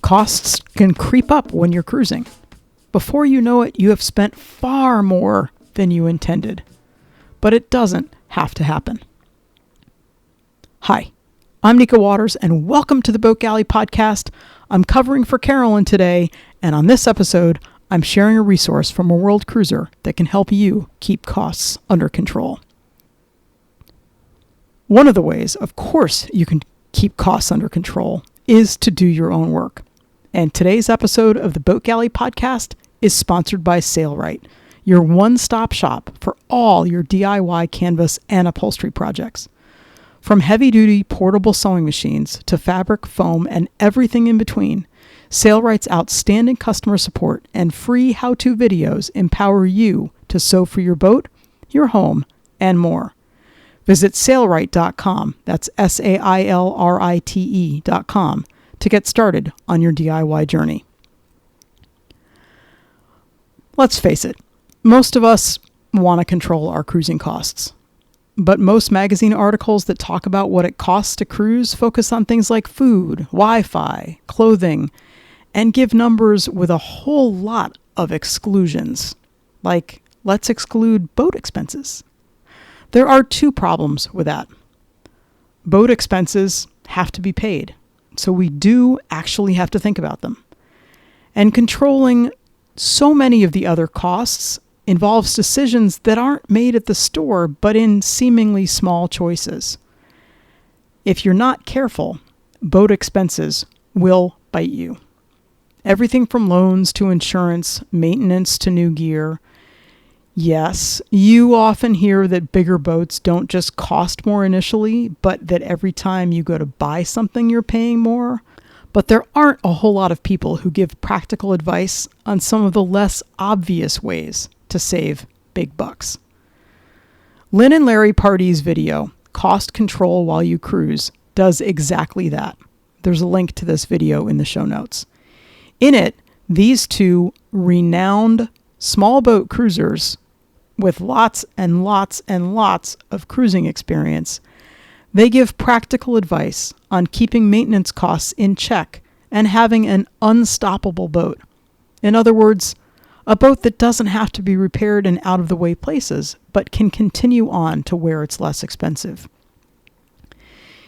Costs can creep up when you're cruising. Before you know it, you have spent far more than you intended. But it doesn't have to happen. Hi, I'm Nika Waters, and welcome to the Boat Galley Podcast. I'm covering for Carolyn today, and on this episode, I'm sharing a resource from a world cruiser that can help you keep costs under control. One of the ways, of course, you can keep costs under control is to do your own work. And today's episode of the Boat Galley Podcast is sponsored by Sailrite, your one-stop shop for all your DIY canvas and upholstery projects. From heavy-duty portable sewing machines to fabric, foam, and everything in between, Sailrite's outstanding customer support and free how-to videos empower you to sew for your boat, your home, and more. Visit Sailrite.com, that's SAILRITE.com, to get started on your DIY journey. Let's face it, most of us want to control our cruising costs. But most magazine articles that talk about what it costs to cruise focus on things like food, Wi-Fi, clothing, and give numbers with a whole lot of exclusions. Like, let's exclude boat expenses. There are two problems with that. Boat expenses have to be paid, so we do actually have to think about them. And controlling so many of the other costs involves decisions that aren't made at the store, but in seemingly small choices. If you're not careful, boat expenses will bite you. Everything from loans to insurance, maintenance to new gear. Yes, you often hear that bigger boats don't just cost more initially, but that every time you go to buy something, you're paying more. But there aren't a whole lot of people who give practical advice on some of the less obvious ways to save big bucks. Lynn and Larry Pardee's video, Cost Control While You Cruise, does exactly that. There's a link to this video in the show notes. In it, these two renowned small boat cruisers with lots and lots and lots of cruising experience, they give practical advice on keeping maintenance costs in check and having an unstoppable boat. In other words, a boat that doesn't have to be repaired in out-of-the-way places, but can continue on to where it's less expensive.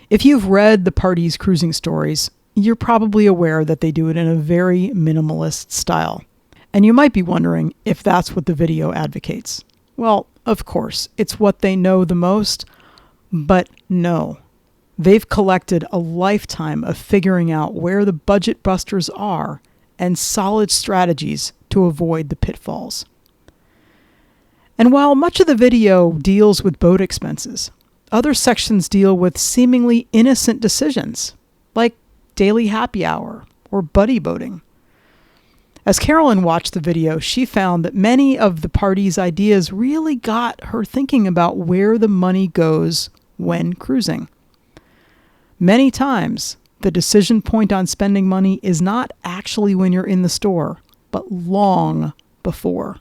If you've read the Pardee's cruising stories, you're probably aware that they do it in a very minimalist style. And you might be wondering if that's what the video advocates. Well, of course, it's what they know the most, but no. They've collected a lifetime of figuring out where the budget busters are and solid strategies to avoid the pitfalls. And while much of the video deals with boat expenses, other sections deal with seemingly innocent decisions, like daily happy hour or buddy boating. As Carolyn watched the video, she found that many of the Pardee's ideas really got her thinking about where the money goes when cruising. Many times, the decision point on spending money is not actually when you're in the store, but long before.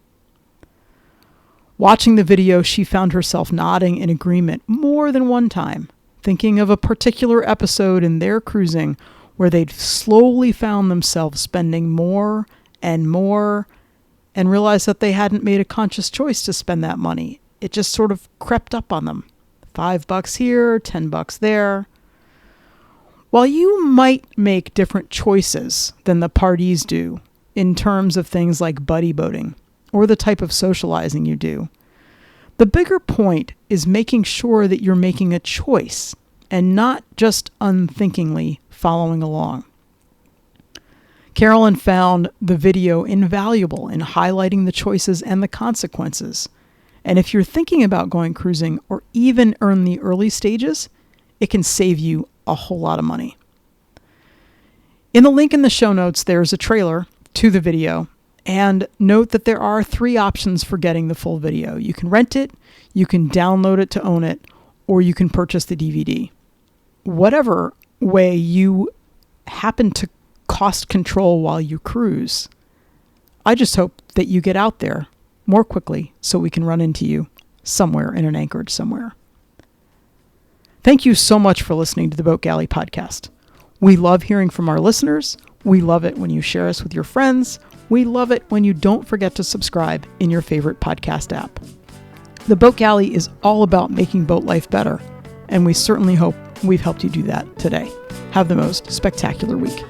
Watching the video, she found herself nodding in agreement more than one time, thinking of a particular episode in their cruising where they'd slowly found themselves spending more and more and realized that they hadn't made a conscious choice to spend that money. It just sort of crept up on them. $5 here, $10 there. While you might make different choices than the Pardees do in terms of things like buddy boating or the type of socializing you do, the bigger point is making sure that you're making a choice and not just unthinkingly following along. Carolyn found the video invaluable in highlighting the choices and the consequences. And if you're thinking about going cruising or even in the early stages, it can save you a whole lot of money. In the link in the show notes, there's a trailer to the video. And note that there are 3 options for getting the full video. You can rent it, you can download it to own it, or you can purchase the DVD. Whatever way you happen to cost control while you cruise, I just hope that you get out there more quickly so we can run into you somewhere in an anchorage somewhere. Thank you so much for listening to the Boat Galley Podcast. We love hearing from our listeners. We love it when you share us with your friends. We love it when you don't forget to subscribe in your favorite podcast app. The Boat Galley is all about making boat life better, and we certainly hope we've helped you do that today. Have the most spectacular week.